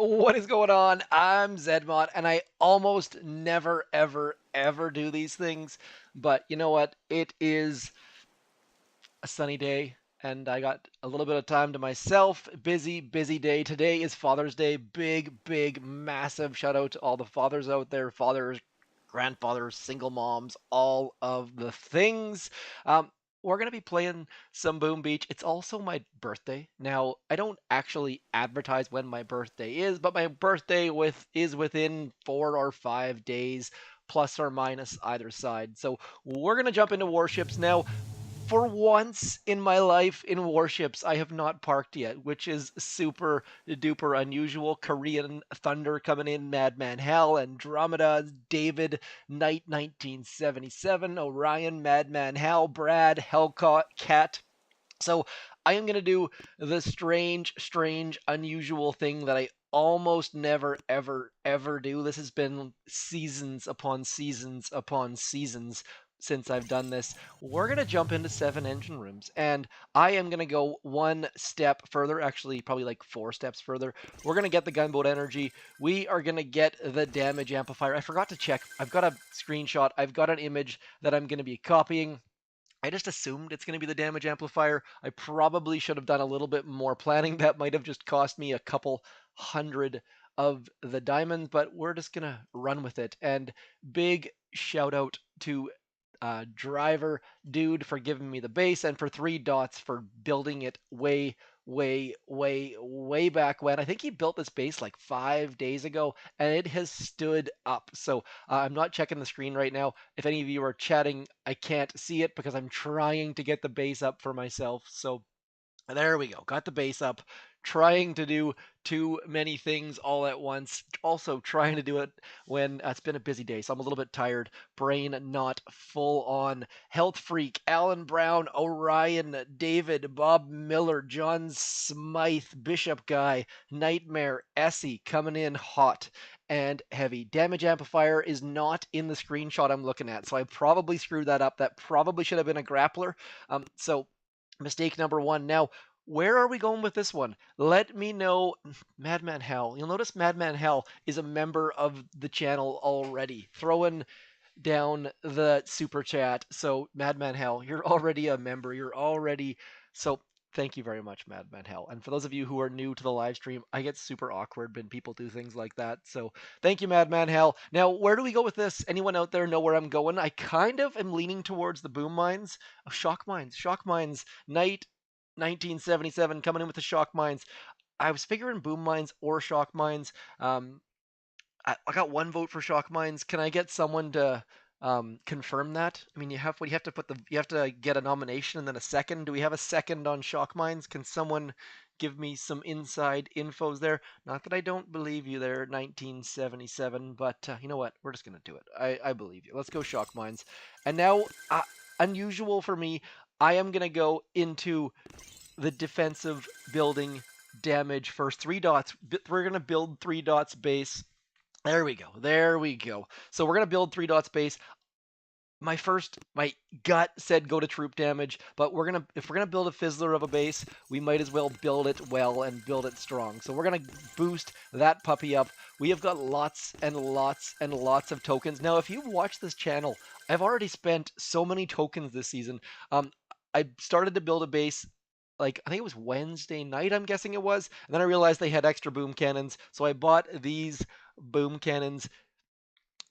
What is going on? I'm Zedmont, and I almost never, ever, ever do these things. But you know what? It is a sunny day, and I got a little bit of time to myself. Busy, busy day. Today is Father's Day. Big, big, massive shout out to all the fathers out there, fathers, grandfathers, single moms, all of the things. Um, we're going to be playing some Boom Beach. It's also my birthday. Now, I don't actually advertise when my birthday is, but my birthday is within 4 or 5 days, plus or minus either side. So we're going to jump into Warships now. For once in my life in Warships, I have not parked yet, which is super duper unusual. Korean Thunder coming in, Madman Hell, Andromeda, David, Knight 1977, Orion, Madman Hell, Brad, Hellcat. So I am going to do the strange, strange, unusual thing that I almost never, ever, ever do. This has been seasons upon seasons upon seasons since I've done this. We're going to jump into 7 engine rooms, and I am going to go one step further, actually, probably like 4 steps further. We're going to get the gunboat energy. We are going to get the damage amplifier. I forgot to check. I've got a screenshot, I've got an image that I'm going to be copying. I just assumed it's going to be the damage amplifier. I probably should have done a little bit more planning. That might have just cost me a couple hundred of the diamonds, but we're just going to run with it. And big shout out to Driver Dude for giving me the base, and for 3 dots for building it way, way, way, way back when. I think he built this base like 5 days ago, and it has stood up. So I'm not checking the screen right now. If any of you are chatting, I can't see it because I'm trying to get the base up for myself. So there we go. Got the base up. Trying to do too many things all at once. Also trying to do it when it's been a busy day, so I'm a little bit tired. Brain not full on. Health Freak, Alan Brown, Orion, David, Bob Miller, John Smythe, Bishop Guy, Nightmare, Essie coming in hot and heavy. Damage amplifier is not in the screenshot I'm looking at, so I probably screwed that up. That probably should have been a grappler. So mistake number one. Now, where are we going with this one? Let me know. Madman Hell. You'll notice Madman Hell is a member of the channel already. Throwing down the super chat. So, Madman Hell, you're already a member. You're already. So, thank you very much, Madman Hell. And for those of you who are new to the live stream, I get super awkward when people do things like that. So, thank you, Madman Hell. Now, where do we go with this? Anyone out there know where I'm going? I kind of am leaning towards the boom mines. Oh, shock mines. Shock mines. Knight 1977 coming in with the shock mines. I was figuring boom mines or shock mines. I got one vote for shock mines. Can I get someone to confirm that? I mean, you have to you have to get a nomination and then a second. Do we have a second on shock mines? Can someone give me some inside infos there? Not that I don't believe you there, 1977, but you know what? We're just gonna do it. I believe you. Let's go shock mines. And now, unusual for me, I am gonna go into the defensive building damage first. 3 dots. We're gonna build 3 dots base. There we go. There we go. So we're gonna build 3 dots base. My gut said go to troop damage, but if we're gonna build a fizzler of a base, we might as well build it well and build it strong. So we're gonna boost that puppy up. We have got lots and lots and lots of tokens. Now, if you've watched this channel, I've already spent so many tokens this season. I started to build a base like I think it was Wednesday night, I'm guessing it was, and then I realized they had extra boom cannons, so I bought these boom cannons.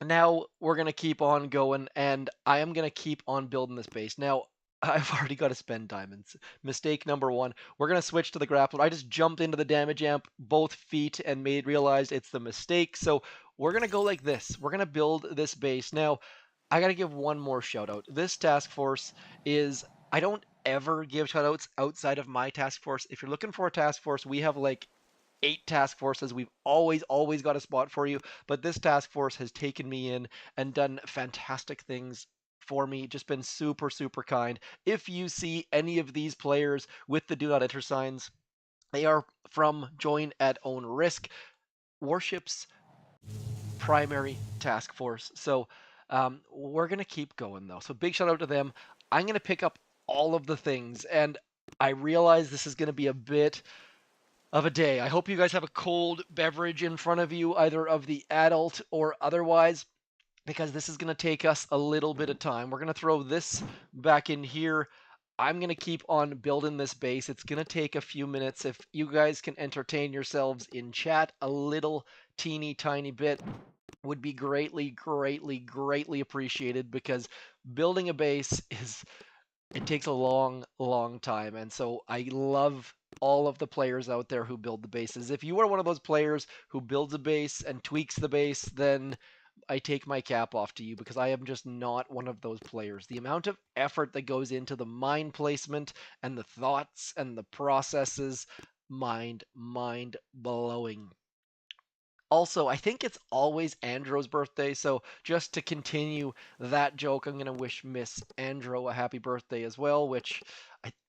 Now we're gonna keep on going, and I am gonna keep on building this base. Now I've already got to spend diamonds. Mistake number one. We're gonna switch to the grappler. I just jumped into the damage amp both feet and realized it's the mistake. So we're gonna go like this. We're gonna build this base. Now I gotta give one more shout out. This task force is I don't ever give shout outs outside of my task force. If you're looking for a task force, we have like 8 task forces. We've always got a spot for you. But this task force has taken me in and done fantastic things for me. Just been super, super kind. If you see any of these players with the do not enter signs, they are from Join at Own Risk, Warship's primary task force. So we're going to keep going though. So big shout out to them. I'm going to pick up all of the things, and I realize this is going to be a bit of a day. I hope you guys have a cold beverage in front of you, either of the adult or otherwise, because this is going to take us a little bit of time. We're going to throw this back in here. I'm going to keep on building this base. It's going to take a few minutes. If you guys can entertain yourselves in chat a little teeny tiny bit, would be greatly, greatly, greatly appreciated, because building a base is, it takes a long, long time. And so I love all of the players out there who build the bases. If you are one of those players who builds a base and tweaks the base, then I take my cap off to you, because I am just not one of those players. The amount of effort that goes into the mine placement and the thoughts and the processes, mind blowing. Also, I think it's always Andro's birthday, so just to continue that joke, I'm gonna wish Miss Andro a happy birthday as well, which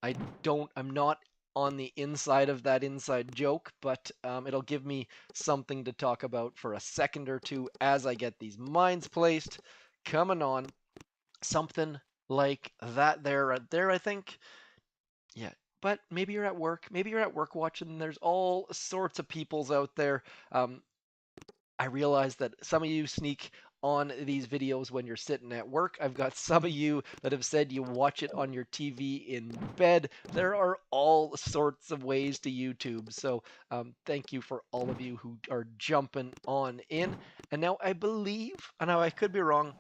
I don't, I'm not on the inside of that inside joke, but it'll give me something to talk about for a second or two as I get these mines placed. Coming on, something like that there, right there, I think. Yeah, but maybe you're at work. Maybe you're at work watching. There's all sorts of peoples out there. I realize that some of you sneak on these videos when you're sitting at work. I've got some of you that have said you watch it on your TV in bed. There are all sorts of ways to YouTube. So thank you for all of you who are jumping on in. And now I believe, and now I could be wrong,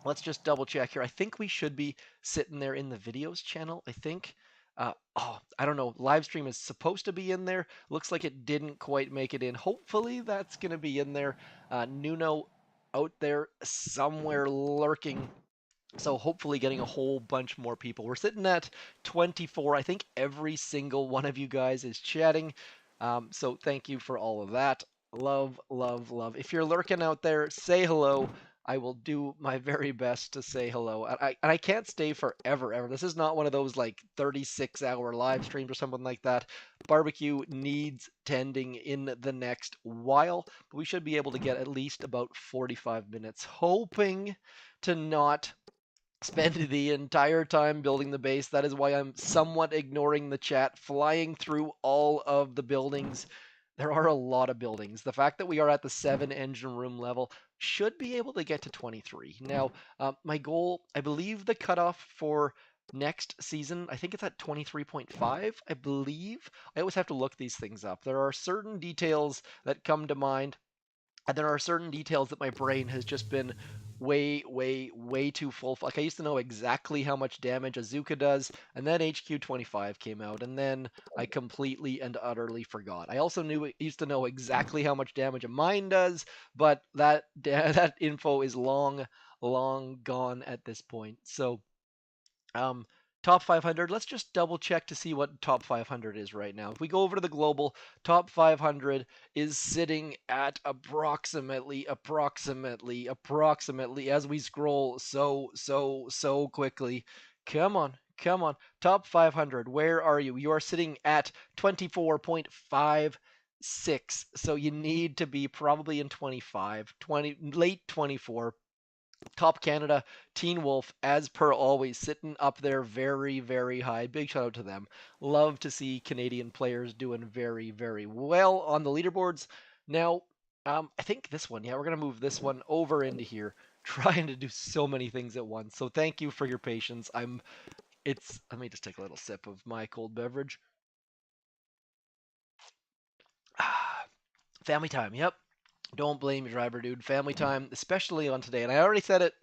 let's just double check here. I think we should be sitting there in the videos channel. I think. Oh, I don't know. Live stream is supposed to be in there. Looks like it didn't quite make it in. Hopefully that's going to be in there. Nuno out there somewhere lurking. So hopefully getting a whole bunch more people. We're sitting at 24. I think every single one of you guys is chatting. So thank you for all of that. Love, love, love. If you're lurking out there, say hello. I will do my very best to say hello. And I can't stay forever, ever. This is not one of those like 36-hour live streams or something like that. Barbecue needs tending in the next while, but we should be able to get at least about 45 minutes, hoping to not spend the entire time building the base. That is why I'm somewhat ignoring the chat, flying through all of the buildings. There are a lot of buildings. The fact that we are at the 7 engine room level should be able to get to 23. Now, my goal, I believe the cutoff for next season, I think it's at 23.5, I believe. I always have to look these things up. There are certain details that come to mind, and there are certain details that my brain has just been way, way, way too full. Like I used to know exactly how much damage Azuka does, and then HQ25 came out, and then I completely and utterly forgot. I also used to know exactly how much damage a mine does, but that info is long, long gone at this point. So um, top 500, let's just double check to see what top 500 is right now. If we go over to the global, top 500 is sitting at approximately, as we scroll so quickly. Come on, come on. Top 500, where are you? You are sitting at 24.56. So you need to be probably in 25, 20, late 24. Top Canada, Teen Wolf, as per always, sitting up there very, very high. Big shout out to them. Love to see Canadian players doing very, very well on the leaderboards. Now, I think this one, yeah, we're going to move this one over into here, trying to do so many things at once. So thank you for your patience. Let me just take a little sip of my cold beverage. Family time, yep. Don't blame your driver, dude. Family time, especially on today. And I already said it,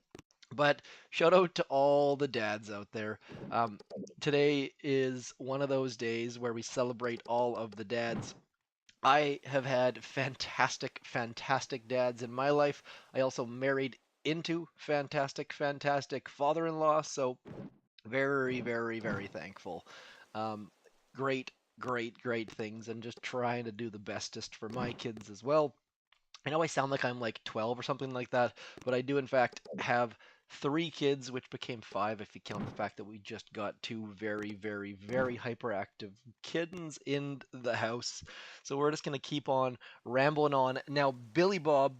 but shout out to all the dads out there. Um, Today is one of those days where we celebrate all of the dads. I have had fantastic, fantastic dads in my life. I also married into fantastic, fantastic father in law. So, very, very, very thankful. Um, great, great things, and just trying to do the bestest for my kids as well. I know I sound like I'm like 12 or something like that, but I do in fact have three kids, which became five if you count the fact that we just got two very, very, very hyperactive kittens in the house. So we're just going to keep on rambling on. Now, Billy Bob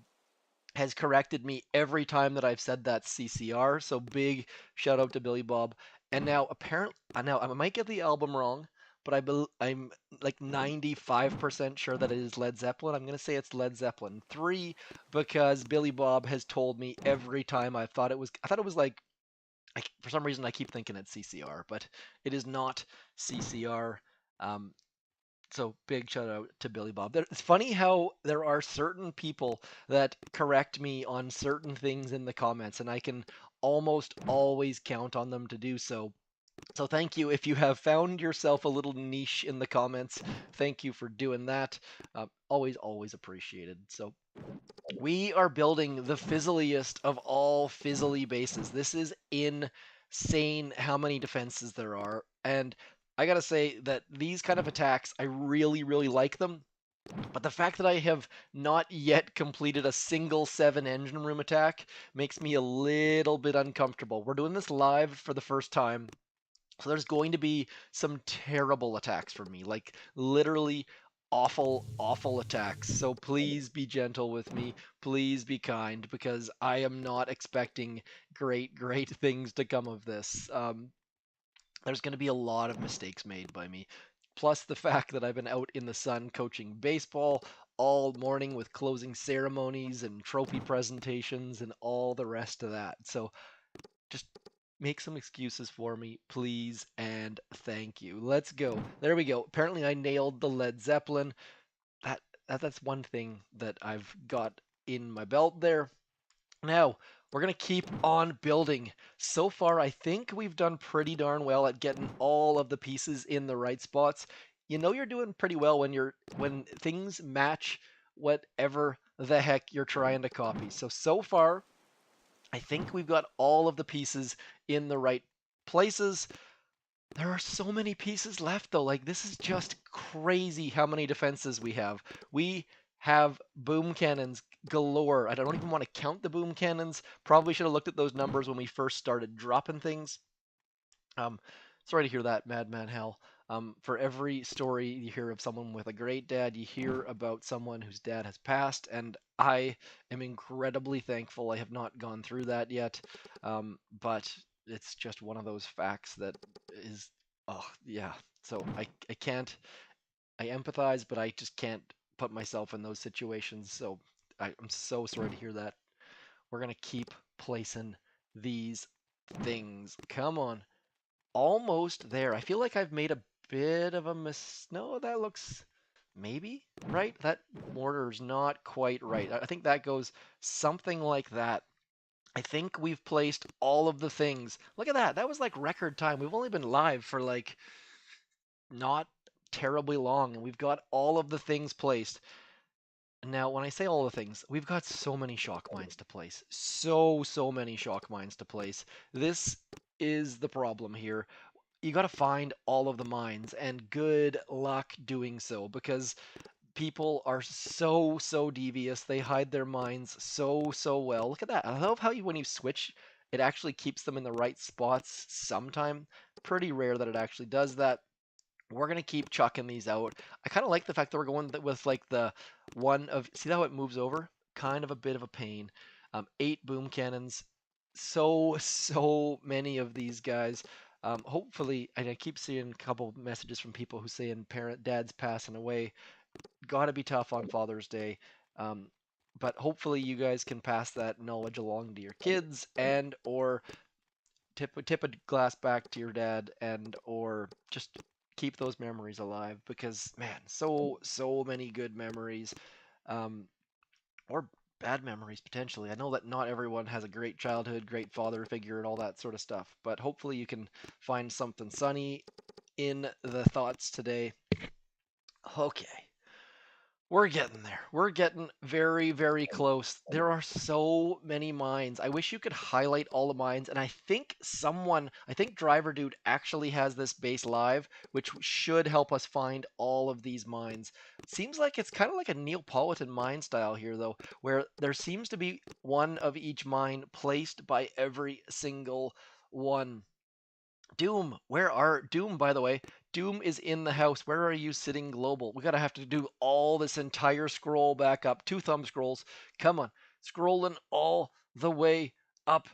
has corrected me every time that I've said that CCR, so big shout out to Billy Bob. And now apparently, now I might get the album wrong, but I'm like 95% sure that it is Led Zeppelin. I'm going to say it's Led Zeppelin 3 because Billy Bob has told me every time I thought it was like for some reason I keep thinking it's CCR, but it is not CCR. Um, so big shout out to Billy Bob. It's funny how there are certain people that correct me on certain things in the comments, and I can almost always count on them to do so. So thank you if you have found yourself a little niche in the comments. Thank you for doing that. Always, always appreciated. So we are building the fizzliest of all fizzly bases. This is insane how many defenses there are. And I gotta say that these kind of attacks, I really, really like them. But the fact that I have not yet completed a single 7 engine room attack makes me a little bit uncomfortable. We're doing this live for the first time. So there's going to be some terrible attacks from me, like literally awful, awful attacks. So please be gentle with me. Please be kind because I am not expecting great, great things to come of this. There's going to be a lot of mistakes made by me. Plus the fact that I've been out in the sun coaching baseball all morning with closing ceremonies and trophy presentations and all the rest of that. So just make some excuses for me, please, and thank you. Let's go. There we go. Apparently, I nailed the Led Zeppelin. That, that's one thing that I've got in my belt there. Now, we're going to keep on building. So far, I think we've done pretty darn well at getting all of the pieces in the right spots. You know you're doing pretty well when things match whatever the heck you're trying to copy. So far, I think we've got all of the pieces in the right places. There are so many pieces left, though. Like, this is just crazy how many defenses we have. We have boom cannons galore. I don't even want to count the boom cannons. Probably should have looked at those numbers when we first started dropping things. Um, Sorry to hear that, Madman Hell. For every story you hear of someone with a great dad, you hear about someone whose dad has passed, and I am incredibly thankful I have not gone through that yet. But it's just one of those facts that is, oh yeah. So I can't, I empathize, but I just can't put myself in those situations. So I'm so sorry to hear that. We're gonna keep placing these things. Come on, almost there. I feel like I've made a bit of a No, that looks maybe right. That mortar's not quite right. I think that goes something like that. I think we've placed all of the things. Look at that. That was like record time. We've only been live for like not terribly long, and we've got all of the things placed. Now, when I say all the things, we've got so many shock mines to place. So many shock mines to place. This is the problem here. You got to find all of the mines, and good luck doing so because people are so devious. They hide their mines so well. Look at that. I love how when you switch, it actually keeps them in the right spots sometime. Pretty rare that it actually does that. We're gonna keep chucking these out. I kind of like the fact that we're going with like the one of, see how it moves over? Kind of a bit of a pain. 8 boom cannons. So many of these guys. Hopefully, and I keep seeing a couple messages from people who saying dad's passing away. Gotta be tough on Father's Day. Um, but hopefully you guys can pass that knowledge along to your kids and or tip a glass back to your dad and or just keep those memories alive because man, so many good memories, um, or bad memories potentially. I know that not everyone has a great childhood, great father figure, and all that sort of stuff, but hopefully you can find something sunny in the thoughts today. Okay. We're getting there. We're getting very close. There are so many mines. I wish you could highlight all the mines. And I think Driver Dude actually has this base live, which should help us find all of these mines. It seems like it's kind of like a Neapolitan mine style here, though, where there seems to be one of each mine placed by every single one. Doom, Doom, by the way? Doom is in the house. Where are you sitting global? We gotta have to do all this entire scroll back up. 2 thumb scrolls. Come on. Scrolling all the way up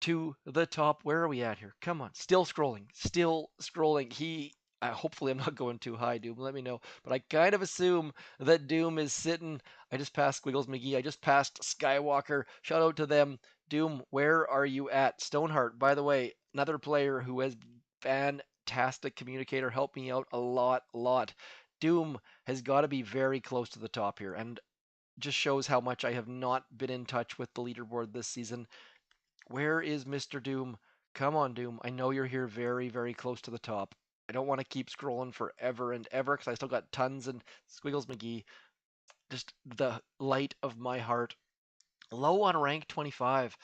to the top. Where are we at here? Come on. Still scrolling. Still scrolling. hopefully I'm not going too high, Doom. Let me know. But I kind of assume that Doom is sitting. I just passed Squiggles McGee. I just passed Skywalker. Shout out to them. Doom, where are you at? Stoneheart, by the way, another player who has fantastic communicator, helped me out a lot. Doom has got to be very close to the top here, and just shows how much I have not been in touch with the leaderboard this season. Where is Mr. Doom? Come on, Doom. I know you're here very close to the top. I don't want to keep scrolling forever and ever because I still got tons and Squiggles McGee. Just the light of my heart. Low on rank 25.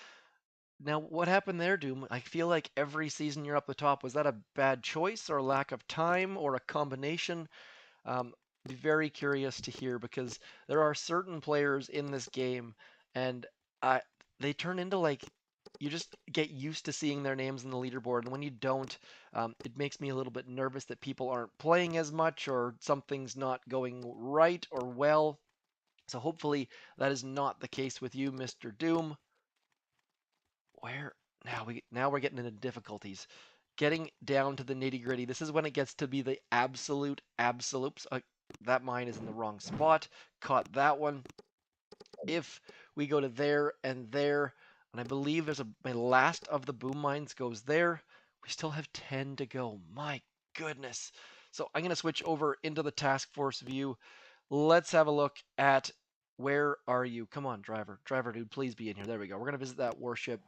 Now, what happened there, Doom? I feel like every season you're up the top. Was that a bad choice or a lack of time or a combination? Be very curious to hear because there are certain players in this game, and they turn into like you just get used to seeing their names in the leaderboard, and when you don't, it makes me a little bit nervous that people aren't playing as much or something's not going right or well. So hopefully that is not the case with you, Mr. Doom. Where now we're getting into difficulties. Getting down to the nitty gritty. This is when it gets to be the absolutes. That mine is in the wrong spot. Caught that one. If we go to there and there, and I believe there's my last of the boom mines goes there. We still have 10 to go. My goodness. So I'm going to switch over into the task force view. Let's have a look at where are you? Come on, driver. Driver, dude, please be in here. There we go. We're going to visit that warship.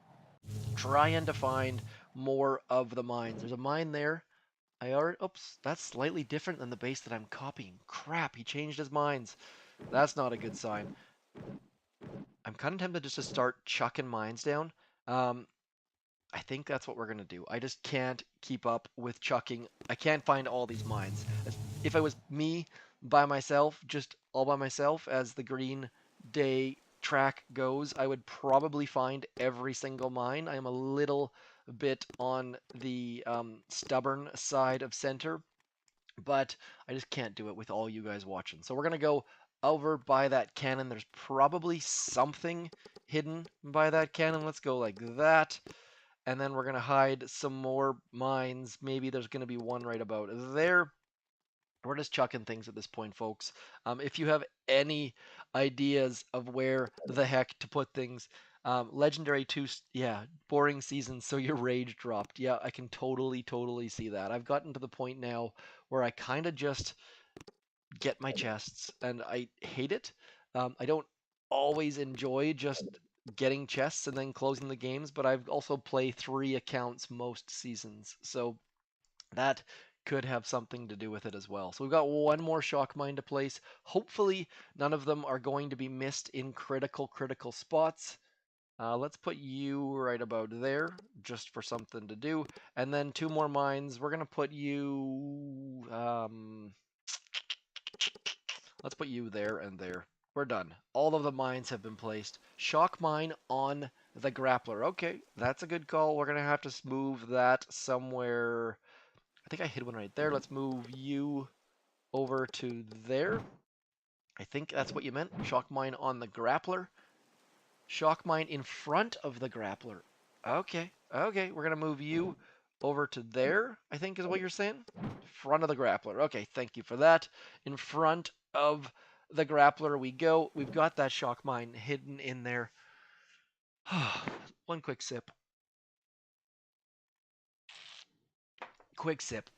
Trying to find more of the mines. There's a mine there. Oops, that's slightly different than the base that I'm copying. Crap, he changed his mines. That's not a good sign. I'm kind of tempted just to start chucking mines down. I think that's what we're going to do. I just can't keep up with chucking. I can't find all these mines. If it was me by myself, just all by myself, as the Green Day track goes, I would probably find every single mine. I am a little bit on the stubborn side of center, but I just can't do it with all you guys watching. So we're going to go over by that cannon. There's probably something hidden by that cannon. Let's go like that. And then we're going to hide some more mines. Maybe there's going to be one right about there. We're just chucking things at this point, folks. If you have any ideas of where the heck to put things, Legendary 2, yeah, boring season, so your rage dropped. Yeah, I can totally see that. I've gotten to the point now where I kind of just get my chests, and I hate it. I don't always enjoy just getting chests and then closing the games, but I've also played 3 accounts most seasons, so that could have something to do with it as well. So we've got one more shock mine to place. Hopefully none of them are going to be missed in critical spots. Let's put you right about there, just for something to do. And then 2 more mines. We're going to put you... let's put you there and there. We're done. All of the mines have been placed. Shock mine on the grappler. Okay, that's a good call. We're going to have to move that somewhere. I think I hit one right there. Let's move you over to there. I think that's what you meant. Shock mine on the grappler. Shock mine in front of the grappler. Okay, okay. We're going to move you over to there, I think is what you're saying. Front of the grappler. Okay, thank you for that. In front of the grappler we go. We've got that shock mine hidden in there. One quick sip. Quick sip.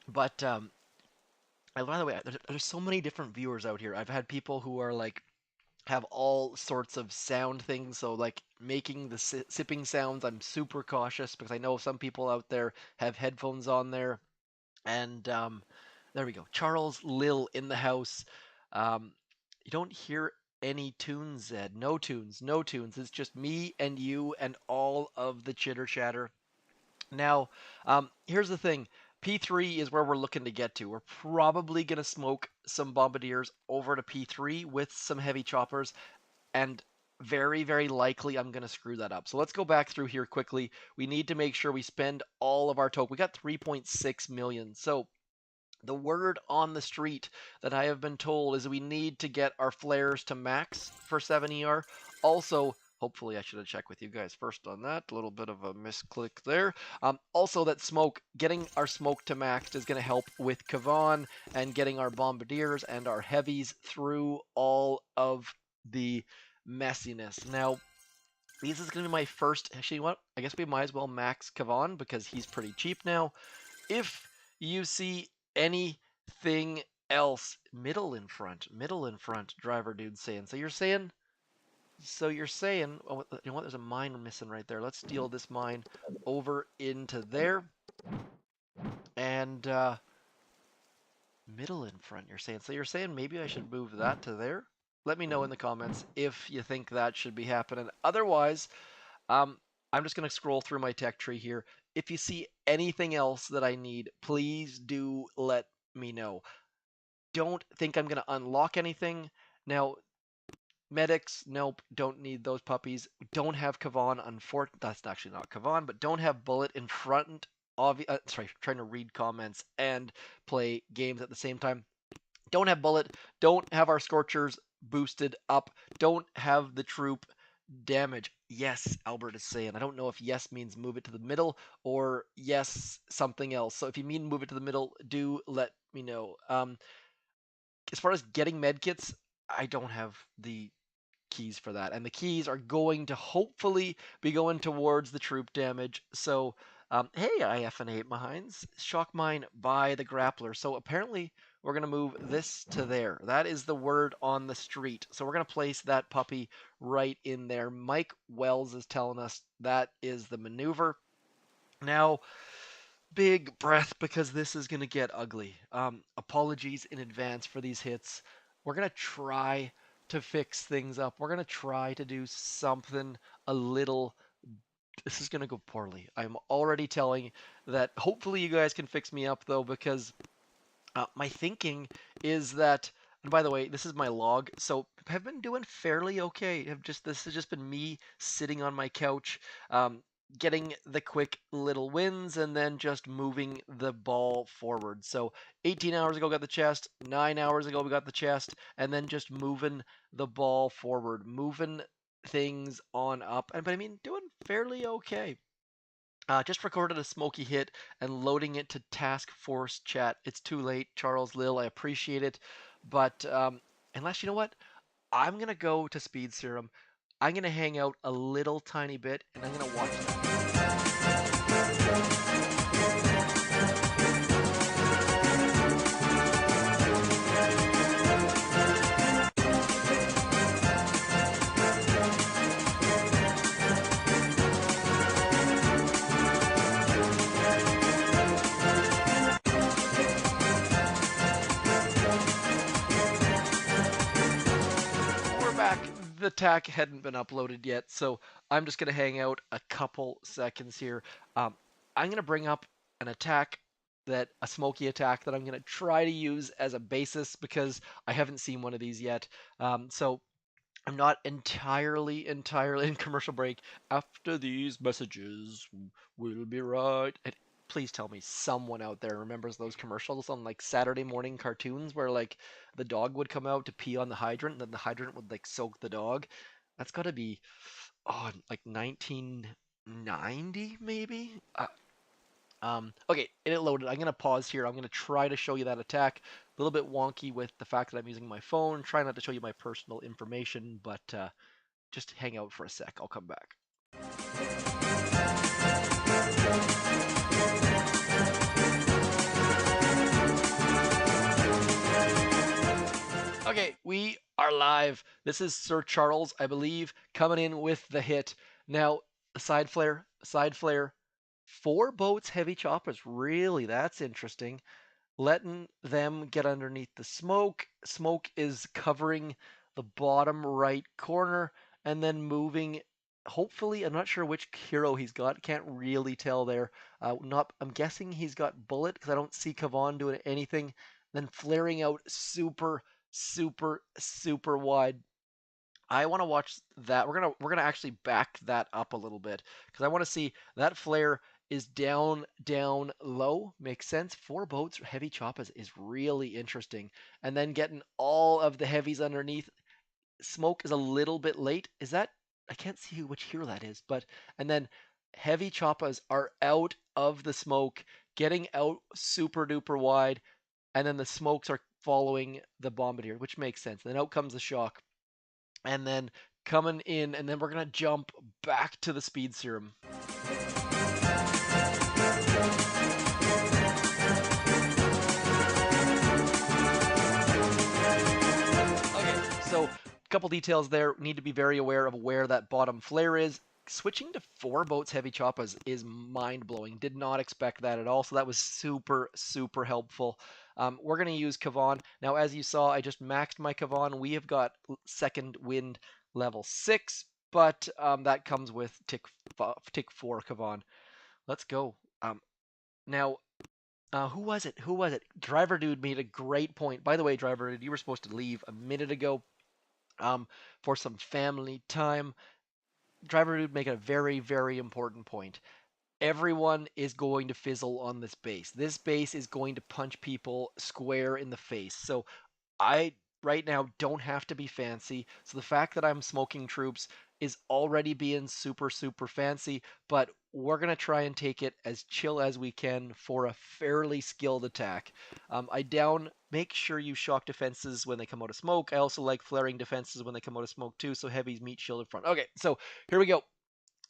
But by the way, there's so many different viewers out here. I've had people who are like have all sorts of sound things. So like making the sipping sounds, I'm super cautious because I know some people out there have headphones on there. And there we go. Charles Lil in the house. You don't hear any tunes, Zed. No tunes, no tunes. It's just me and you and all of the chitter chatter. Now, here's the thing. P3 is where we're looking to get to. We're probably going to smoke some bombardiers over to P3 with some heavy choppers, and very likely I'm going to screw that up. So let's go back through here quickly. We need to make sure we spend all of our token. We got 3.6 million. So the word on the street that I have been told is we need to get our flares to max for 7ER. Also, Hopefully, I should have checked with you guys first on that. A little bit of a misclick there. Also, that smoke, getting our smoke to max is going to help with Kavan and getting our bombardiers and our heavies through all of the messiness. Now, this is going to be my first. Actually, what? I guess we might as well max Kavan because he's pretty cheap now. If you see anything else, middle in front, driver dude saying. So you're saying, oh, you know what? There's a mine missing right there. Let's steal this mine over into there. And middle in front, you're saying. So you're saying maybe I should move that to there? Let me know in the comments if you think that should be happening. Otherwise, I'm just going to scroll through my tech tree here. If you see anything else that I need, please do let me know. Don't think I'm going to unlock anything. Now, medics, nope, don't need those puppies. Don't have Kavan, unfortunately. That's actually not Kavan, but don't have Bullet in front. Sorry, trying to read comments and play games at the same time. Don't have Bullet. Don't have our Scorchers boosted up. Don't have the troop damage. Yes, Albert is saying. I don't know if yes means move it to the middle or yes something else. So if you mean move it to the middle, do let me know. As far as getting medkits, I don't have the keys for that, and the keys are going to hopefully be going towards the troop damage. So, hey, IF and 8 Minds, shock mine by the grappler. So apparently we're gonna move this to there. That is the word on the street. So we're gonna place that puppy right in there. Mike Wells is telling us that is the maneuver. Now, big breath because this is going to get ugly. Apologies in advance for these hits. We're going to try to fix things up. We're going to try to do something a little. This is going to go poorly. I'm already telling that hopefully you guys can fix me up though, because my thinking is that, and by the way, this is my log. So I've been doing fairly okay. This has just been me sitting on my couch, getting the quick little wins, and then just moving the ball forward. So 18 hours ago got the chest, 9 hours ago we got the chest, and then just moving the ball forward, moving things on up. But I mean, doing fairly okay. Just recorded a smoky hit and loading it to task force chat. It's too late, Charles Lill. I appreciate it, but unless you know what, I'm gonna go to Speed Serum. I'm gonna hang out a little tiny bit, and I'm gonna watch that. We're back. The tack hadn't been uploaded yet, so I'm just gonna hang out a couple seconds here. I'm gonna bring up an attack a smoky attack that I'm gonna try to use as a basis because I haven't seen one of these yet. So I'm not entirely in commercial break. After these messages, we'll be right. And please tell me someone out there remembers those commercials on like Saturday morning cartoons where like the dog would come out to pee on the hydrant, and then the hydrant would like soak the dog. That's got to be like 1990 maybe. Okay, it loaded. I'm gonna pause here. I'm gonna try to show you that attack. A little bit wonky with the fact that I'm using my phone. Try not to show you my personal information, but just hang out for a sec. I'll come back. Okay, we are live. This is Sir Charles, I believe, coming in with the hit. Now, side flare, 4 boats, heavy Choppas. Really, that's interesting. Letting them get underneath the smoke. Smoke is covering the bottom right corner and then moving. Hopefully, I'm not sure which hero he's got. Can't really tell there. I'm guessing he's got Bullet because I don't see Kavan doing anything. Then flaring out super, super, super wide. I want to watch that. We're gonna actually back that up a little bit because I want to see that flare is down, down, low. Makes sense. 4 boats, heavy choppas is really interesting. And then getting all of the heavies underneath. Smoke is a little bit late. Is that I can't see which hero that is, but and then heavy choppas are out of the smoke, getting out super duper wide, and then the smokes are following the bombardier, which makes sense. And then out comes the shock, and then coming in, and then we're gonna jump back to the speed serum. Okay, so a couple details there. Need to be very aware of where that bottom flare is. Switching to 4 boats heavy choppas is mind blowing. Did not expect that at all. So that was super, super helpful. We're going to use Kavan. Now, as you saw, I just maxed my Kavan. We have got second wind level 6, but that comes with tick 4 Kavan. Let's go. Now, who was it? Who was it? Driver Dude made a great point. By the way, Driver Dude, you were supposed to leave a minute ago for some family time. Driver Dude make a very, very important point. Everyone is going to fizzle on this base. This base is going to punch people square in the face. So I right now don't have to be fancy. So the fact that I'm smoking troops is already being super, super fancy, but we're going to try and take it as chill as we can for a fairly skilled attack. Make sure you shock defenses when they come out of smoke. I also like flaring defenses when they come out of smoke too, so heavies meet shield in front. Okay, so here we go.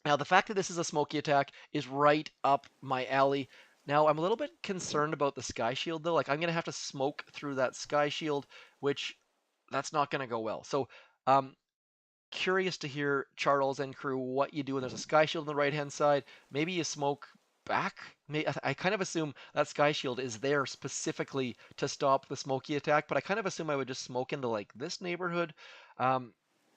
Now, the fact that this is a smoky attack is right up my alley. Now, I'm a little bit concerned about the sky shield, though. Like, I'm going to have to smoke through that sky shield, which that's not going to go well. So, curious to hear, Charles and crew, what you do when there's a sky shield on the right-hand side. Maybe you smoke back. I kind of assume that sky shield is there specifically to stop the smoky attack, but I kind of assume I would just smoke into, like, this neighborhood.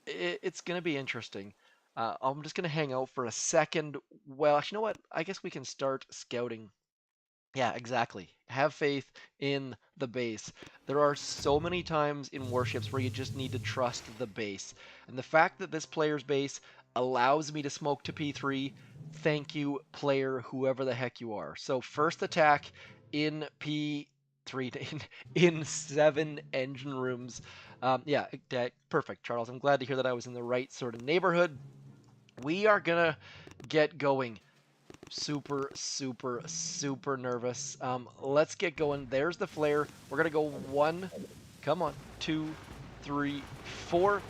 It's going to be interesting. I'm just going to hang out for a second. Well, actually, you know what? I guess we can start scouting. Yeah, exactly. Have faith in the base. There are so many times in Warships where you just need to trust the base. And the fact that this player's base allows me to smoke to P3, thank you, player, whoever the heck you are. So first attack in P3, in 7 engine rooms. Yeah, perfect, Charles. I'm glad to hear that I was in the right sort of neighborhood. We are gonna get going. Super, super, super nervous. Let's get going. There's the flare. We're gonna go 1, come on, 2, 3, 4.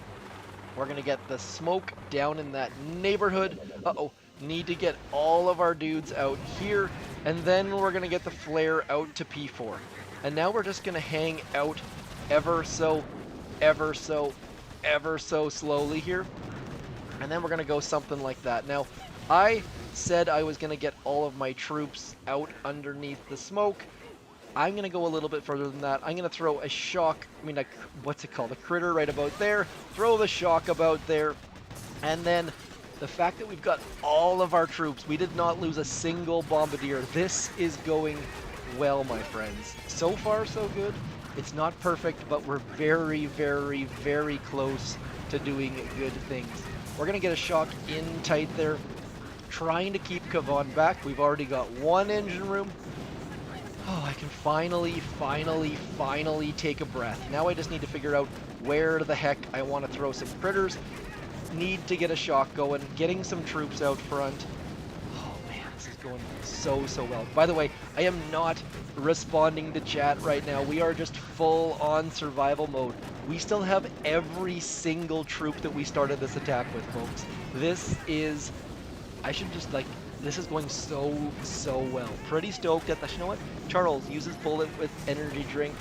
We're gonna get the smoke down in that neighborhood. Uh-oh, need to get all of our dudes out here, and then we're gonna get the flare out to P4. And now we're just gonna hang out ever so, ever so, ever so slowly here. And then we're going to go something like that. Now, I said I was going to get all of my troops out underneath the smoke. I'm going to go a little bit further than that. I'm going to throw a shock, what's it called? A critter right about there. Throw the shock about there. And then the fact that we've got all of our troops, we did not lose a single bombardier. This is going well, my friends. So far, so good. It's not perfect, but we're very, very, very close to doing good things. We're going to get a shock in tight there, trying to keep Kavan back. We've already got 1 engine room. Oh, I can finally take a breath. Now I just need to figure out where the heck I want to throw some critters. Need to get a shock going, getting some troops out front. Oh man, this is going so well. By the way, I am not responding to chat right now. We are just full on survival mode. We still have every single troop that we started this attack with, folks. This is, this is going so well. Pretty stoked at that. You know what? Charles uses bullet with energy drink,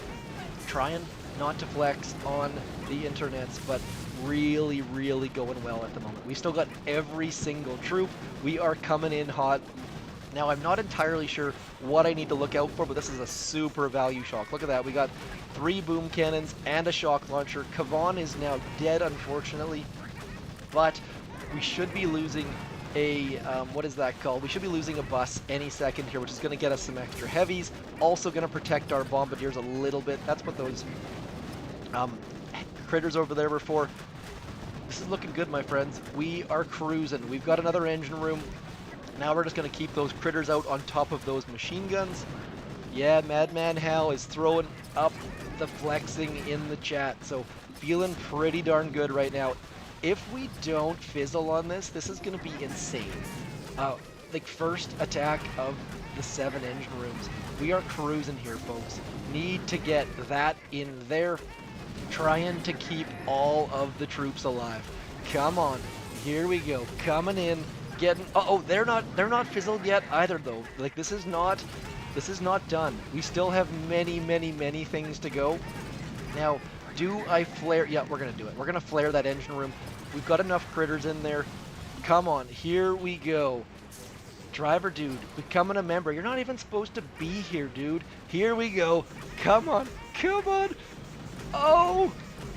trying not to flex on the internets, but really going well at the moment. We still got every single troop. We are coming in hot. Now, I'm not entirely sure what I need to look out for, but this is a super value shock. Look at that. We got 3 boom cannons and a shock launcher. Kavan is now dead, unfortunately, but we should be losing a, what is that called? We should be losing a bus any second here, which is going to get us some extra heavies. Also going to protect our bombardiers a little bit. That's what those critters over there were for. This is looking good, my friends. We are cruising. We've got another engine room. Now we're just going to keep those critters out on top of those machine guns. Yeah, Madman Hal is throwing up the flexing in the chat, so feeling pretty darn good right now. if we don't fizzle on this, this is going to be insane. Uh, like, first attack of the 7 engine rooms. We are cruising here, folks. Need to get that in there. Trying to keep all of the troops alive. Come on. Here we go. Coming in. Getting... Oh, they're not fizzled yet either, though. Like, this is not done. We still have many, many, many things to go. Now, do I flare? Yeah, we're going to do it. We're going to flare that engine room. We've got enough critters in there. Come on. Here we go. Driver dude, becoming a member. You're not even supposed to be here, dude. Here we go. Come on. Come on. Oh,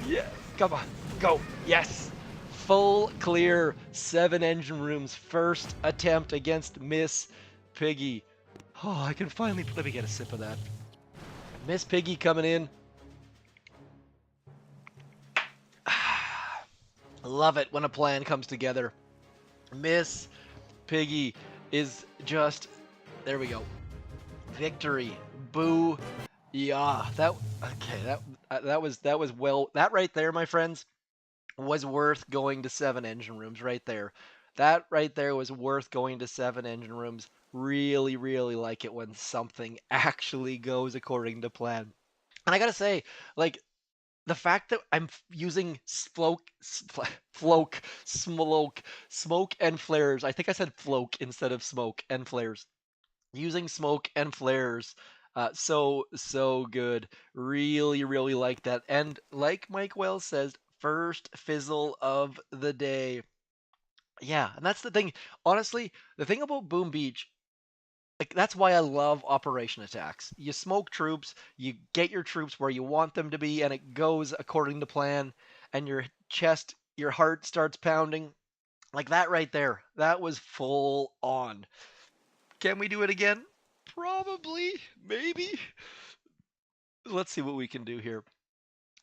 yeah. Come on. Go. Yes. Full clear. 7 engine rooms. First attempt against Miss Piggy. Oh, I can finally... Let me get a sip of that. Miss Piggy coming in. Love it when a plan comes together. Miss Piggy is just... There we go. Victory. Boo. Yeah. That... Okay, that was well... That right there, my friends, was worth going to 7 engine rooms right there. That right there was worth going to 7 engine rooms. Really, really like it when something actually goes according to plan. And I gotta say, like, the fact that I'm using smoke and flares. I think I said floke instead of smoke and flares. Using smoke and flares. So good. Really, really like that. And like Mike Wells says, first fizzle of the day. Yeah, and that's the thing. Honestly, the thing about Boom Beach, like, that's why I love operation attacks. You smoke troops, you get your troops where you want them to be, and it goes according to plan, and your chest, your heart starts pounding. Like that right there. That was full on. Can we do it again? Probably. Maybe. Let's see what we can do here.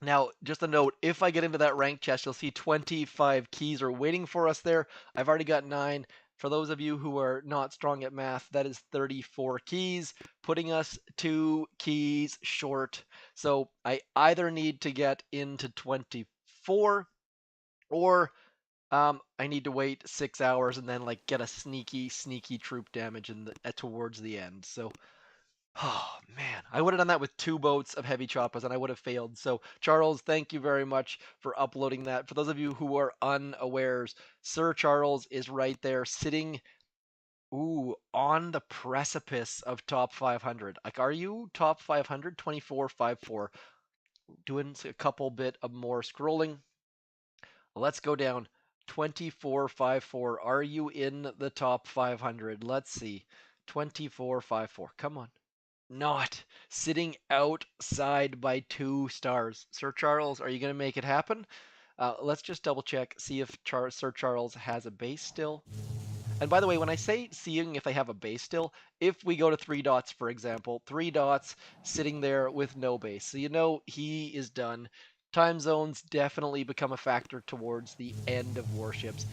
Now, just a note, if I get into that rank chest, you'll see 25 keys are waiting for us there. I've already got 9. For those of you who are not strong at math, that is 34 keys, putting us 2 keys short. So I either need to get into 24, or I need to wait 6 hours and then like get a sneaky troop damage in the towards the end. So, oh man, I would have done that with 2 boats of heavy choppas and I would have failed. So Charles, thank you very much for uploading that. For those of you who are unawares, Sir Charles is right there sitting, ooh, on the precipice of top 500. Like, are you top 500? 2454. Doing a couple bit of more scrolling. Let's go down. 2454. Are you in the top 500? Let's see. 2454. Come on. Not sitting outside by 2 stars. Sir Charles, are you going to make it happen? Let's just double check, see if Sir Charles has a base still. And by the way, when I say seeing if they have a base still, if we go to 3 dots, for example, 3 dots sitting there with no base. So you know he is done. Time zones definitely become a factor towards the end of Warships.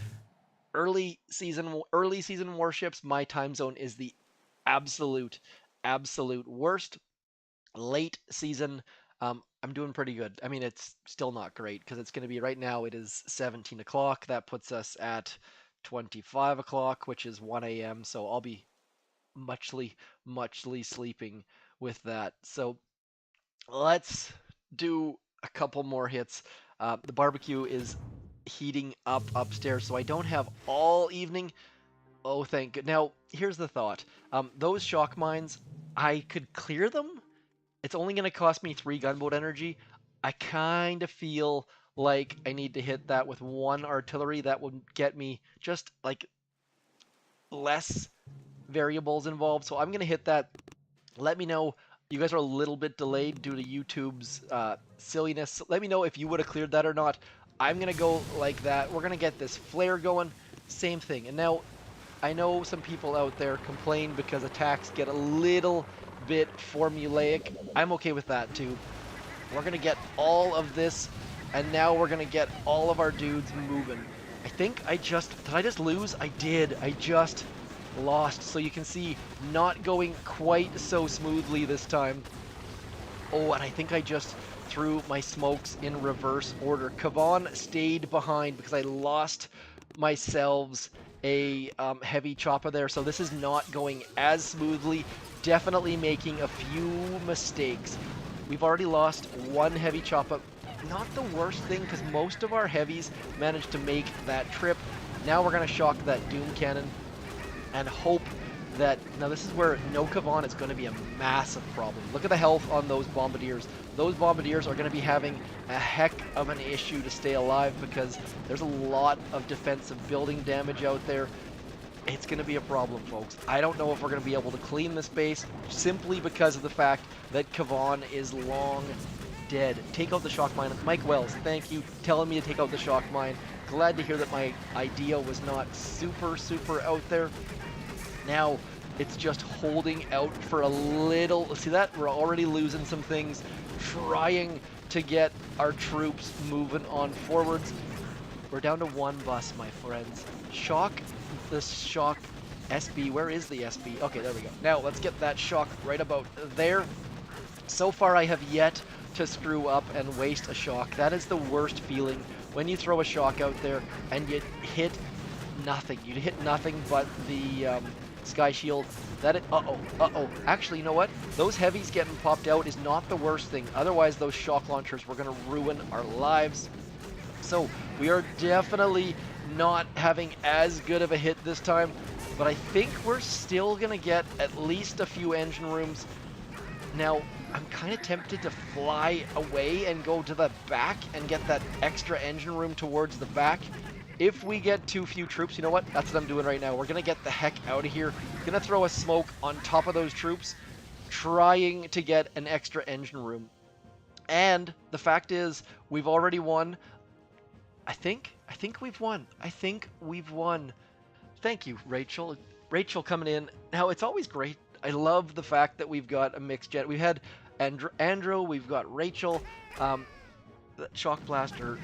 Early season Warships, my time zone is the absolute worst. Late season, I'm doing pretty good. I mean, it's still not great because it's going to be right now. It is 17 o'clock. That puts us at 25 o'clock, which is 1 a.m. So I'll be muchly sleeping with that. So let's do a couple more hits. The barbecue is heating up upstairs, so I don't have all evening. Oh, thank God. Now, here's the thought. Those shock mines, I could clear them. It's only going to cost me 3 gunboat energy. I kind of feel like I need to hit that with 1 artillery. That would get me just, like, less variables involved. So I'm going to hit that. Let me know. You guys are a little bit delayed due to YouTube's silliness. Let me know if you would have cleared that or not. I'm going to go like that. We're going to get this flare going. Same thing. And now, I know some people out there complain because attacks get a little bit formulaic. I'm okay with that too. We're going to get all of this, and now we're going to get all of our dudes moving. I think did I just lose? I did. I just lost. So you can see, not going quite so smoothly this time. Oh, and I think I just through my smokes in reverse order. Kavan stayed behind because I lost myself a heavy choppa there, so this is not going as smoothly. Definitely making a few mistakes. We've already lost one heavy choppa. Not the worst thing, because most of our heavies managed to make that trip. Now we're going to shock that Doom Cannon and hope that... Now this is where no Kavan is going to be a massive problem. Look at the health on those Bombardiers. Those Bombardiers are going to be having a heck of an issue to stay alive because there's a lot of defensive building damage out there. It's going to be a problem, folks. I don't know if we're going to be able to clean this base simply because of the fact that Kavan is long dead. Take out the shock mine. Mike Wells, thank you, telling me to take out the shock mine. Glad to hear that my idea was not super out there. Now, it's just holding out for a little... See that? We're already losing some things. Trying to get our troops moving on forwards. We're down to one bus, my friends. Shock the shock SB. Where is the SB? Okay, there we go. Now, let's get that shock right about there. So far, I have yet to screw up and waste a shock. That is the worst feeling when you throw a shock out there and you hit nothing. You hit nothing but the Sky Shield. That uh-oh. Actually, you know what? Those heavies getting popped out is not the worst thing. Otherwise, those shock launchers were going to ruin our lives. So, we are definitely not having as good of a hit this time, but I think we're still going to get at least a few engine rooms. Now, I'm kind of tempted to fly away and go to the back and get that extra engine room towards the back. If we get too few troops, you know what? That's what I'm doing right now. We're going to get the heck out of here. Going to throw a smoke on top of those troops, trying to get an extra engine room. And the fact is, we've already won. I think we've won. I think we've won. Thank you, Rachel. Rachel coming in. Now, it's always great. I love the fact that we've got a mixed jet. We've had Andrew, we've got Rachel, Shock Blaster.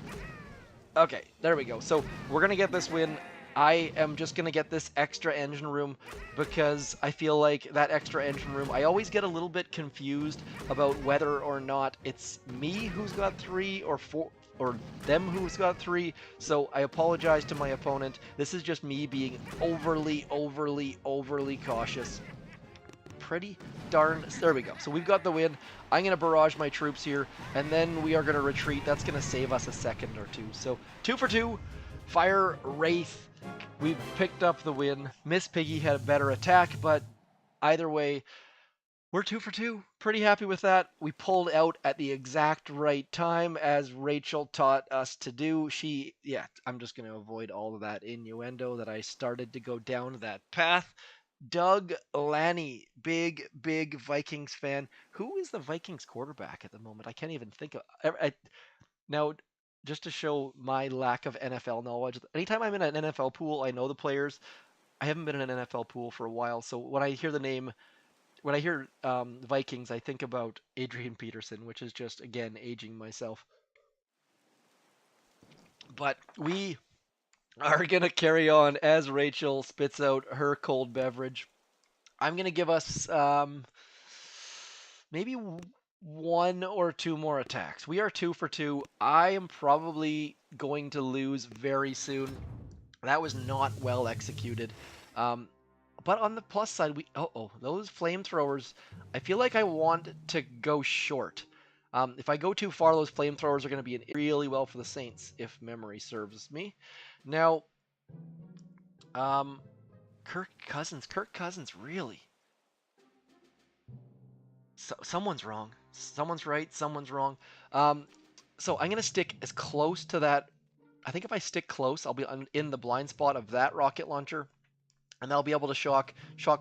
Okay, there we go. So we're going to get this win. I am just going to get this extra engine room because I feel like that extra engine room, I always get a little bit confused about whether or not it's me who's got 3 or 4, or them who's got 3. So I apologize to my opponent. This is just me being overly cautious. Pretty darn... There we go. So we've got the win. I'm going to barrage my troops here, and then we are going to retreat. That's going to save us a second or two. So 2 for 2. Fire Wraith. We picked up the win. Miss Piggy had a better attack, but either way, we're 2 for 2. Pretty happy with that. We pulled out at the exact right time, as Rachel taught us to do. Yeah, I'm just going to avoid all of that innuendo that I started to go down that path. Doug Lanny, big Vikings fan. Who is the Vikings quarterback at the moment? I can't even think of... Now, just to show my lack of NFL knowledge, anytime I'm in an NFL pool, I know the players. I haven't been in an NFL pool for a while, so when I hear the name... When I hear Vikings, I think about Adrian Peterson, which is just, again, aging myself. But we are going to carry on as Rachel spits out her cold beverage. I'm going to give us maybe 1 or 2 more attacks. We are 2 for 2. I am probably going to lose very soon. That was not well executed. But on the plus side, those flamethrowers, I feel like I want to go short. If I go too far, those flamethrowers are going to be really well for the Saints, if memory serves me. Now, Kirk Cousins, really? So, someone's wrong. Someone's right, someone's wrong. So I'm going to stick as close to that. I think if I stick close, I'll be in the blind spot of that rocket launcher. And I'll be able to shock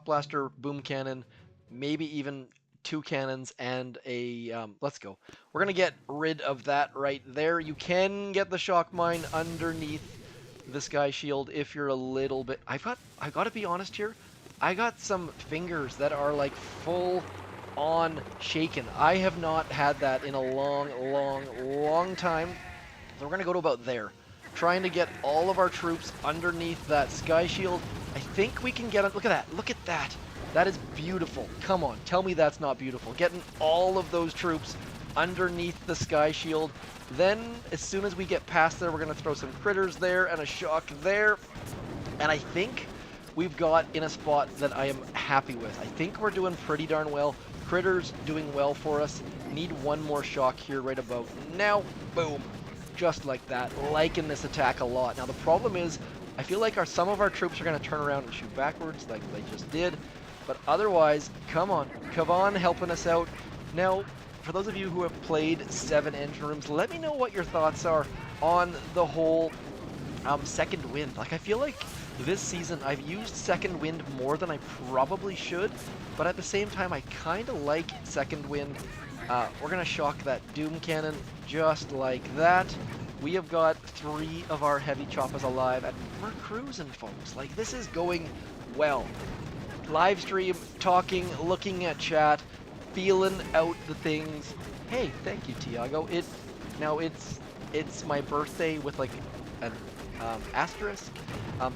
blaster, boom cannon, maybe even 2 cannons and a... let's go. We're going to get rid of that right there. You can get the shock mine underneath the Sky Shield if you're a little bit... I got to be honest here. I got some fingers that are like full on shaken. I have not had that in a long time. So we're going to go to about there. Trying to get all of our troops underneath that Sky Shield. I think we can get it. Look at that. Look at that. That is beautiful. Come on. Tell me that's not beautiful. Getting all of those troops underneath the sky shield. Then, as soon as we get past there, we're going to throw some critters there and a shock there. And I think we've got in a spot that I am happy with. I think we're doing pretty darn well. Critters doing well for us. Need one more shock here right about now. Boom. Just like that. Liking this attack a lot. Now the problem is, I feel like some of our troops are going to turn around and shoot backwards like they just did. But otherwise, come on. Kavan helping us out. Now, for those of you who have played 7 engine rooms, let me know what your thoughts are on the whole second wind. Like, I feel like this season I've used second wind more than I probably should, but at the same time I kind of like second wind. We're going to shock that Doom Cannon just like that. We have got 3 of our heavy Choppas alive, and we're cruising, folks. Like, this is going well. Live stream, talking, looking at chat, feeling out the things. Hey, thank you, Tiago. It's my birthday with like an asterisk.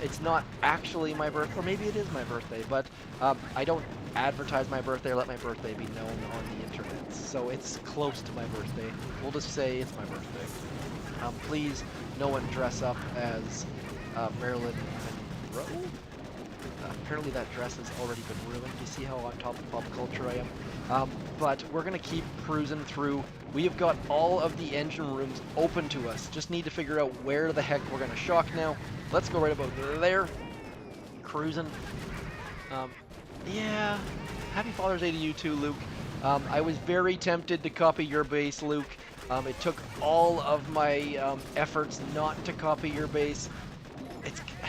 It's not actually my birthday, or maybe it is my birthday, but I don't advertise my birthday or let my birthday be known on the internet. So it's close to my birthday. We'll just say it's my birthday. Please, no one dress up as Marilyn Monroe. Apparently that dress has already been ruined. You see how on top of pop culture I am? But we're going to keep cruising through. We have got all of the engine rooms open to us. Just need to figure out where the heck we're going to shock now. Let's go right about there. Cruising. Yeah. Happy Father's Day to you too, Luke. I was very tempted to copy your base, Luke. It took all of my efforts not to copy your base.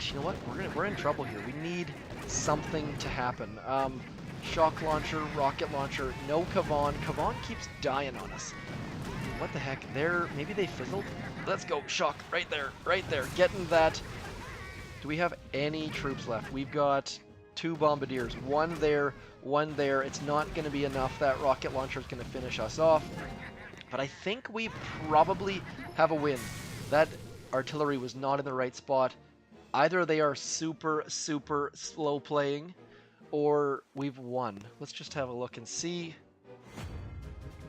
You know what? We're in trouble here. We need something to happen. Shock launcher, rocket launcher, no Kavan. Kavan keeps dying on us. What the heck? Maybe they fizzled? Let's go. Shock. Right there. Right there. Getting that. Do we have any troops left? We've got 2 bombardiers. One there, one there. It's not going to be enough. That rocket launcher is going to finish us off. But I think we probably have a win. That artillery was not in the right spot. Either they are super, super slow playing, or we've won. Let's just have a look and see.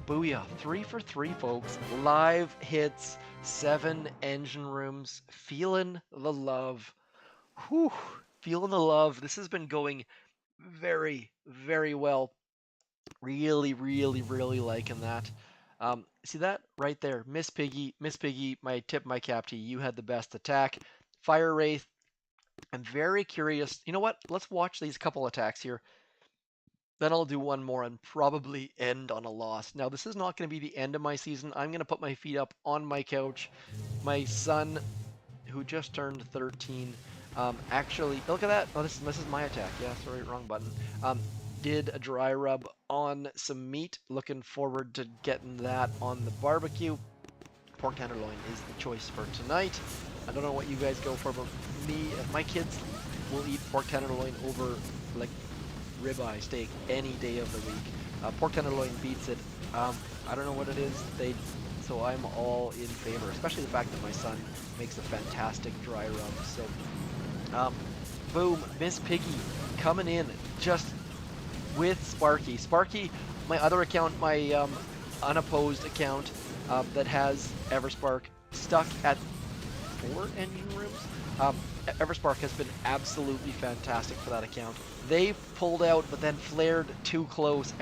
Booyah. 3 for 3, folks. Live hits, 7 engine rooms. Feeling the love. Whew. Feeling the love. This has been going very, very well. Really, really, really liking that. See that right there? Miss Piggy, my tip my cap to you. You had the best attack. Fire Wraith. I'm very curious. You know what? Let's watch these couple attacks here. Then I'll do one more and probably end on a loss. Now, this is not going to be the end of my season. I'm going to put my feet up on my couch. My son, who just turned 13, actually, look at that. Oh, this is my attack. Yeah, sorry, wrong button. Did a dry rub on some meat. Looking forward to getting that on the barbecue. Pork tenderloin is the choice for tonight. I don't know what you guys go for, but my kids will eat pork tenderloin over like ribeye steak any day of the week. Pork tenderloin beats it. I don't know what it is. So I'm all in favor, especially the fact that my son makes a fantastic dry rub. So, boom, Miss Piggy coming in just with Sparky. Sparky, my other account, my unopposed account that has Everspark stuck at 4 engine rooms. Everspark has been absolutely fantastic for that account. They pulled out, but then flared too close.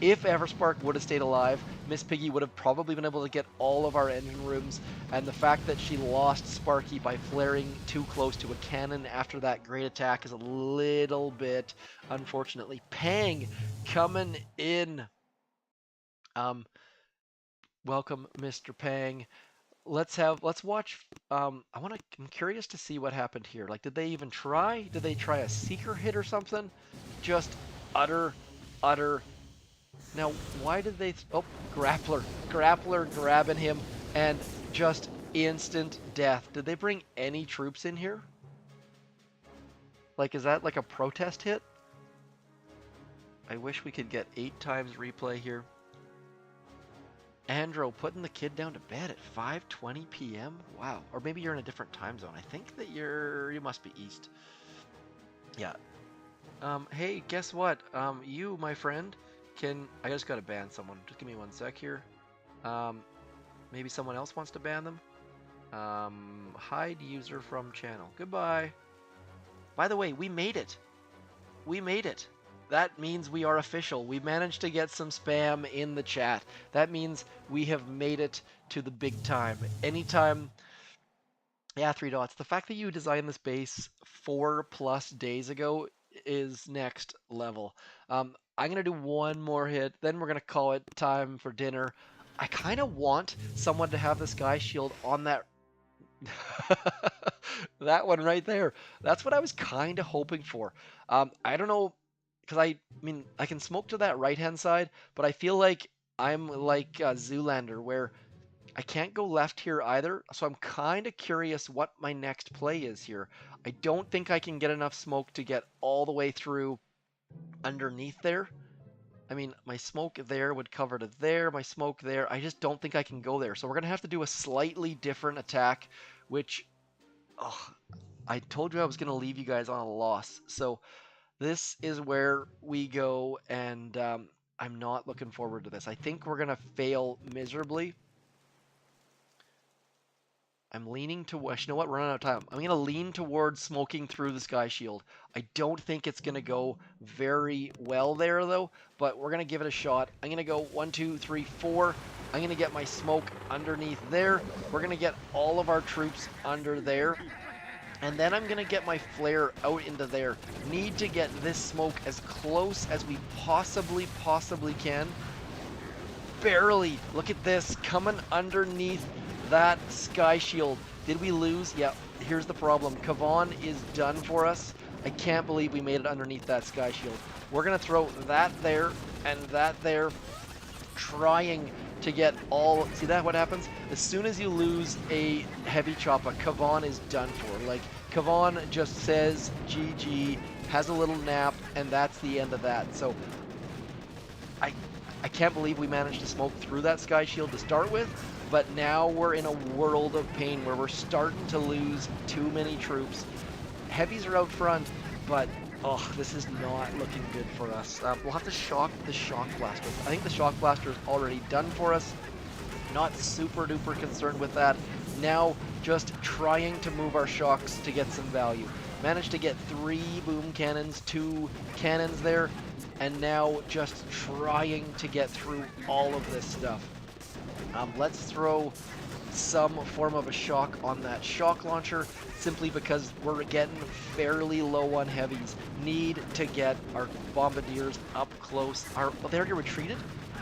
If Everspark would have stayed alive, Miss Piggy would have probably been able to get all of our engine rooms, and the fact that she lost Sparky by flaring too close to a cannon after that great attack is a little bit, unfortunately. Pang coming in. Welcome, Mr. Pang. Let's watch. I'm curious to see what happened here. Like, did they even try? Did they try a seeker hit or something? Just utter. Now, why did they? Oh, grappler grabbing him, and just instant death. Did they bring any troops in here? Like, is that like a protest hit? I wish we could get 8 times replay here. Andro putting the kid down to bed at 5:20 p.m. Wow. Or maybe you're in a different time zone. I think that you must be east. Yeah. Hey, guess what? You, my friend, I just gotta ban someone. Just give me 1 sec here. Um, maybe someone else wants to ban them. Hide user from channel. Goodbye. By the way, we made it. We made it. That means we are official. We managed to get some spam in the chat. That means we have made it to the big time. Anytime. Yeah, 3 dots. The fact that you designed this base 4+ days ago is next level. I'm going to do one more hit, then we're going to call it time for dinner. I kind of want someone to have the sky shield on that. That one right there. That's what I was kind of hoping for. I don't know, because I mean, I can smoke to that right-hand side, but I feel like I'm like Zoolander, where I can't go left here either, so I'm kind of curious what my next play is here. I don't think I can get enough smoke to get all the way through underneath there. I mean, my smoke there would cover to there, my smoke there. I just don't think I can go there. So we're going to have to do a slightly different attack, which, oh, I told you I was going to leave you guys on a loss. So this is where we go, and I'm not looking forward to this. I think we're going to fail miserably. I'm leaning to, you know what, we're running out of time. I'm going to lean towards smoking through the sky shield. I don't think it's going to go very well there, though, but we're going to give it a shot. I'm going to go 1, 2, 3, 4. I'm going to get my smoke underneath there. We're going to get all of our troops under there. And then I'm going to get my flare out into there. Need to get this smoke as close as we possibly can. Barely. Look at this. Coming underneath that sky shield. Did we lose? Yeah, here's the problem. Kavan is done for us. I can't believe we made it underneath that sky shield. We're going to throw that there and that there, trying to get all... See that what happens? As soon as you lose a heavy choppa, Kavan is done for. Like, Kavan just says GG, has a little nap, and that's the end of that. So, I can't believe we managed to smoke through that sky shield to start with, but now we're in a world of pain where we're starting to lose too many troops. Heavies are out front, but oh, this is not looking good for us. We'll have to shock the shock blasters. I think the shock blaster is already done for us. Not super duper concerned with that. Now just trying to move our shocks to get some value. Managed to get 3 boom cannons, 2 cannons there, and now just trying to get through all of this stuff. Let's throw some form of a shock on that shock launcher, simply because we're getting fairly low on heavies. Need to get our bombardiers up close. Oh, they already retreated?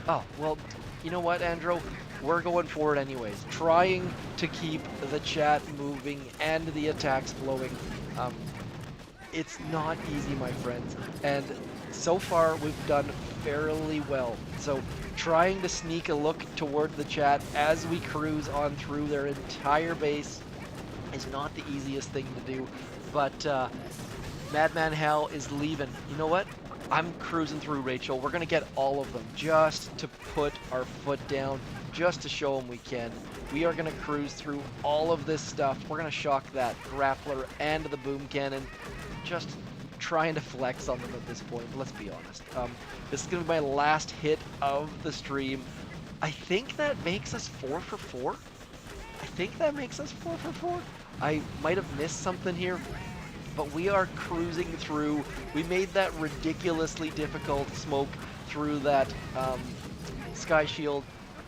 Oh, well, you know what, Andro? We're going forward anyways. Trying to keep the chat moving and the attacks flowing. It's not easy, my friends. And so far, we've done fairly well. So trying to sneak a look toward the chat as we cruise on through their entire base is not the easiest thing to do. But Madman Hal is leaving. You know what? I'm cruising through, Rachel. We're going to get all of them just to put our foot down, just to show them we can. We are going to cruise through all of this stuff. We're going to shock that grappler and the boom cannon. Just trying to flex on them at this point, but let's be honest. This is going to be my last hit of the stream. I think that makes us 4 for 4. I think that makes us 4 for 4. I might have missed something here, but we are cruising through. We made that ridiculously difficult smoke through that sky shield.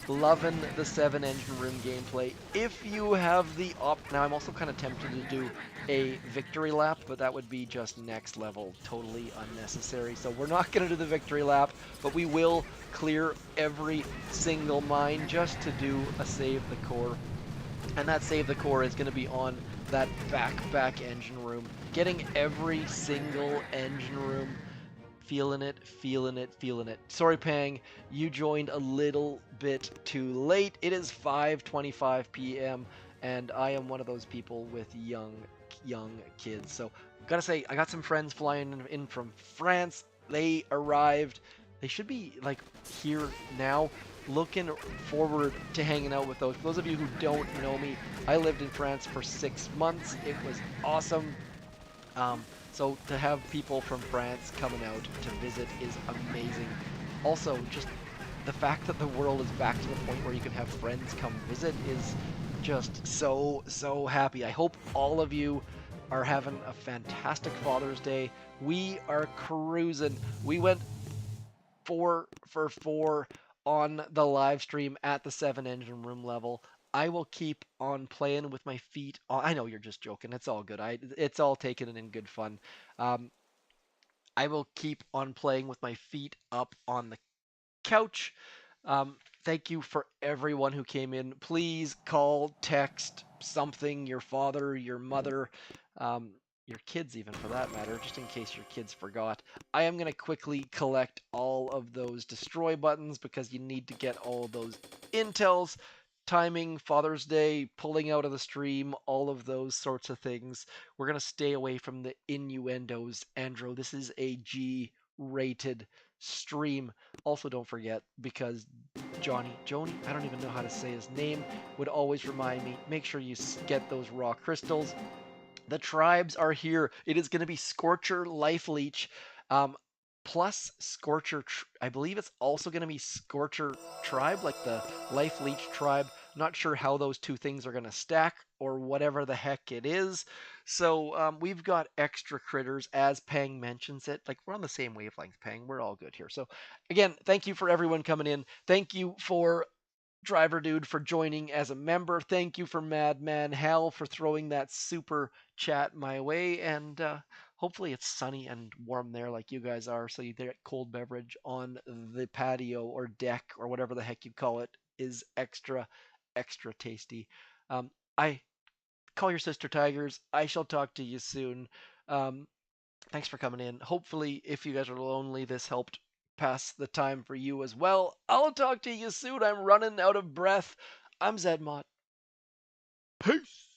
Loving the 7 engine room gameplay. If you have the now I'm also kind of tempted to do a victory lap, but that would be just next level, totally unnecessary. So we're not going to do the victory lap, but we will clear every single mine just to do a save the core. And that save the core is going to be on that back engine room. Getting every single engine room. Feeling it, feeling it, feeling it. Sorry, Pang, you joined a little bit too late. It is 5:25 p.m. and I am one of those people with young kids. So, gotta say, I got some friends flying in from France. They arrived. They should be like here now. Looking forward to hanging out with those. For those of you who don't know me, I lived in France for 6 months. It was awesome. So to have people from France coming out to visit is amazing. Also, just the fact that the world is back to the point where you can have friends come visit is just so happy. I hope all of you are having a fantastic Father's Day. We are cruising. We went 4 for 4 on the live stream at the 7 engine room level. I will keep on playing with my feet on. I know you're just joking. It's all good. It's all taken in good fun. Um, I will keep on playing with my feet up on the couch. Thank you for everyone who came in. Please call, text something, your father, your mother, um, your kids, even for that matter, just in case your kids forgot. I am going to quickly collect all of those destroy buttons because you need to get all of those intels, timing, Father's Day, pulling out of the stream, all of those sorts of things. We're going to stay away from the innuendos, Andrew. This is a G rated stream. Also, don't forget, because Joni, I don't even know how to say his name, would always remind me, make sure you get those raw crystals. The tribes are here. It is going to be Scorcher, Life Leech, um, plus Scorcher. I believe it's also going to be Scorcher Tribe, like the Life Leech Tribe. Not sure how those two things are going to stack or whatever the heck it is. So we've got extra critters, as Pang mentions it. Like, we're on the same wavelength, Pang. We're all good here. So again, thank you for everyone coming in. Thank you for Driver Dude for joining as a member. Thank you for Madman Hal for throwing that super chat my way. And hopefully it's sunny and warm there like you guys are. So you get cold beverage on the patio or deck or whatever the heck you call it is extra tasty. I call your sister Tigers. I shall talk to you soon. Um, Thanks for coming in. Hopefully, if you guys are lonely, this helped pass the time for you as well. I'll talk to you soon. I'm running out of breath. I'm Zedmont. Peace.